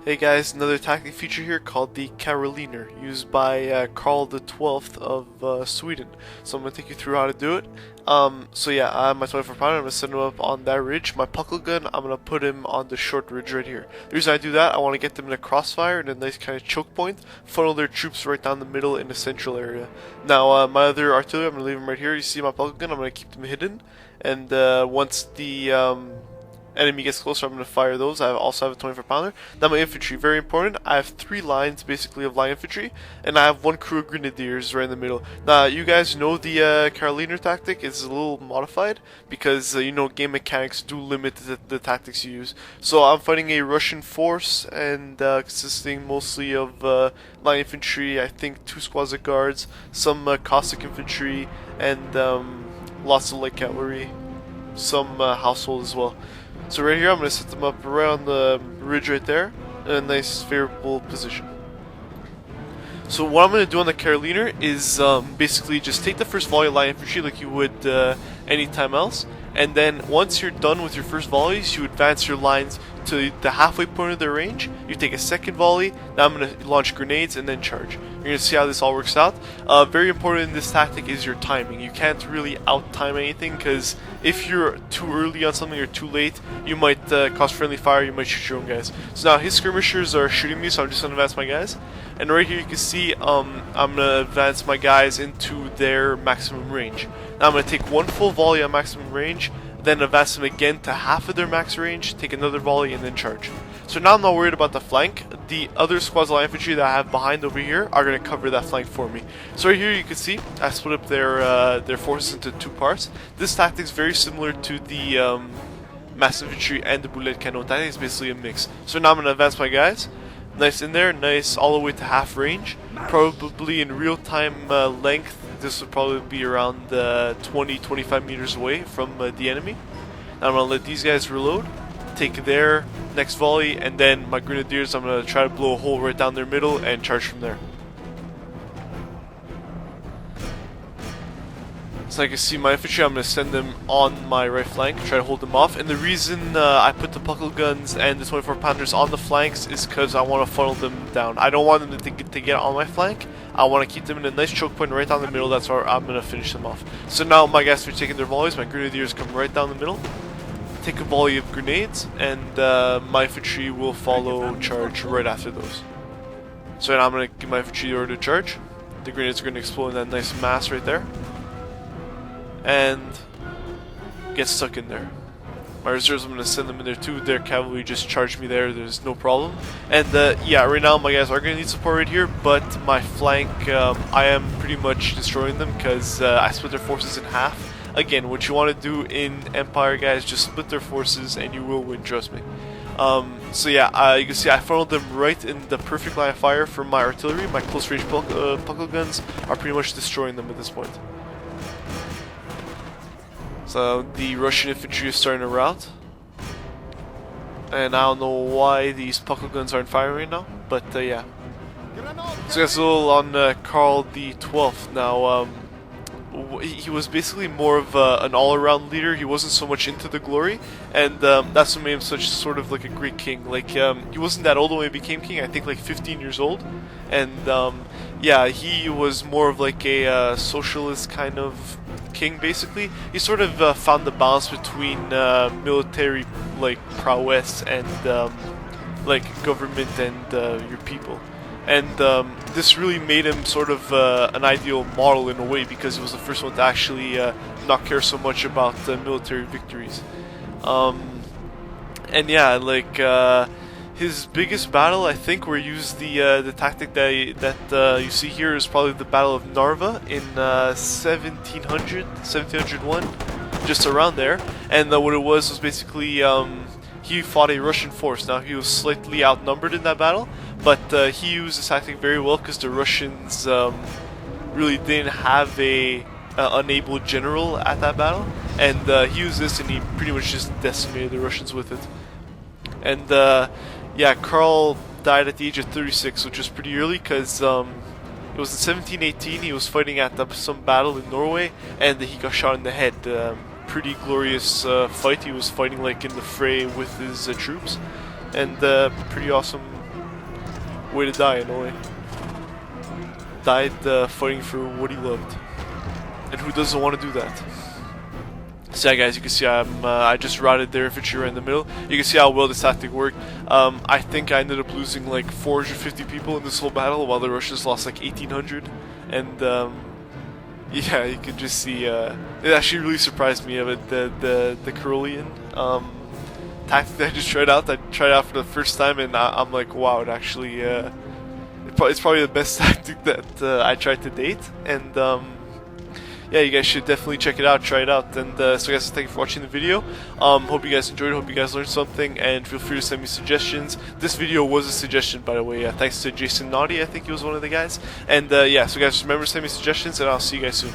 Hey guys, another tactic feature here called the Karoliner, used by Karl the 12th of Sweden. So I'm going to take you through how to do it. So yeah, I have my 24 pounder, I'm going to send him up on that ridge. My puckle gun, I'm going to put him on the short ridge right here. The reason I do that, I want to get them in a crossfire and a nice kind of choke point, funnel their troops right down the middle in the central area. Now my other artillery, I'm going to leave them right here. You see my puckle gun, I'm going to keep them hidden. And once the enemy gets closer, I'm going to fire those. I also have a 24 pounder. Now my infantry, very important. I have 3 lines basically of line infantry, and I have 1 crew of grenadiers right in the middle. Now you guys know the Karoliner tactic is a little modified because you know, game mechanics do limit the tactics you use. So I'm fighting a Russian force and consisting mostly of line infantry, I think 2 squads of guards, some Cossack infantry, and lots of light cavalry, some household as well. So right here, I'm going to set them up right on the ridge right there, in a nice favorable position. So what I'm going to do on the Karoliner is basically just take the first volley of light infantry like you would any time else, and then once you're done with your first volleys, you advance your lines to the halfway point of their range. You take a second volley. Now I'm going to launch grenades and then charge. You're going to see how this all works out. Very important in this tactic is your timing. You can't really out-time anything, because if you're too early on something or too late, you might cause friendly fire, you might shoot your own guys. So now his skirmishers are shooting me, so I'm just going to advance my guys. And right here you can see I'm going to advance my guys into their maximum range. Now I'm going to take 1 full volley on maximum range, then advance them again to half of their max range, take another volley, and then charge. So now I'm not worried about the flank. The other squads of light infantry that I have behind over here are going to cover that flank for me. So right here you can see I split up their forces into 2 parts. This tactic is very similar to the mass infantry and the boulette canon tactic. It's basically a mix. So now I'm going to advance my guys. Nice in there, nice all the way to half range. Probably in real time length, this would probably be around 20-25 meters away from the enemy. Now I'm going to let these guys reload, take their next volley, and then my grenadiers, I'm going to try to blow a hole right down their middle and charge from there. So I can see my infantry, I'm going to send them on my right flank, try to hold them off. And the reason I put the puckle guns and the 24 pounders on the flanks is because I want to funnel them down. I don't want them to get on my flank. I want to keep them in a nice choke point right down the middle. That's where I'm going to finish them off. So now my guys are taking their volleys, my grenadiers come right down the middle, take a volley of grenades, and my infantry will follow charge right after those. So now I'm going to give my infantry the order to charge. The grenades are going to explode in that nice mass right there and get stuck in there. My reserves, I'm going to send them in there too. Their cavalry just charged me there, there's no problem. And yeah, right now my guys are going to need support right here, but my flank, I am pretty much destroying them because I split their forces in half. Again, what you want to do in Empire, guys, just split their forces and you will win, trust me. So yeah, you can see I funneled them right in the perfect line of fire for my artillery. My close range puckle guns are pretty much destroying them at this point. So the Russian infantry is starting to rout, and I don't know why these puckle guns aren't firing right now, but yeah. So that's a little on Karl the 12th. Now he was basically more of an all-around leader. He wasn't so much into the glory, and that's what made him such sort of like a Greek king. Like he wasn't that old when he became king. I think like 15 years old, and yeah, he was more of like a socialist kind of king. Basically, he sort of found the balance between military like prowess and like government and your people. And this really made him sort of an ideal model in a way, because he was the first one to actually not care so much about military victories. And yeah, like his biggest battle, I think, where he used the tactic that you see here, is probably the Battle of Narva in 1701, just around there. And what it was basically he fought a Russian force. Now he was slightly outnumbered in that battle, but he used this tactic very well because the Russians really didn't have a unable general at that battle, and he used this and he pretty much just decimated the Russians with it. And yeah, Karl died at the age of 36, which was pretty early because it was in 1718. He was fighting at some battle in Norway, and he got shot in the head. Pretty glorious fight. He was fighting like in the fray with his troops, and pretty awesome Way to die in a way. Died fighting for what he loved. And who doesn't want to do that? So yeah, guys, you can see I just routed their infantry right in the middle. You can see how well this tactic worked. I think I ended up losing like 450 people in this whole battle, while the Russians lost like 1,800. And yeah, you can just see it actually really surprised me of it, the Karoliner tactic that I just tried out. I tried out for the first time, and I'm like, wow, it actually it's probably the best tactic that I tried to date. And yeah, you guys should definitely check it out, try it out. And so guys, thank you for watching the video. Hope you guys enjoyed it, hope you guys learned something, and feel free to send me suggestions. This video was a suggestion, by the way, thanks to Jason Naughty, I think he was one of the guys. And yeah, so guys, remember to send me suggestions, and I'll see you guys soon.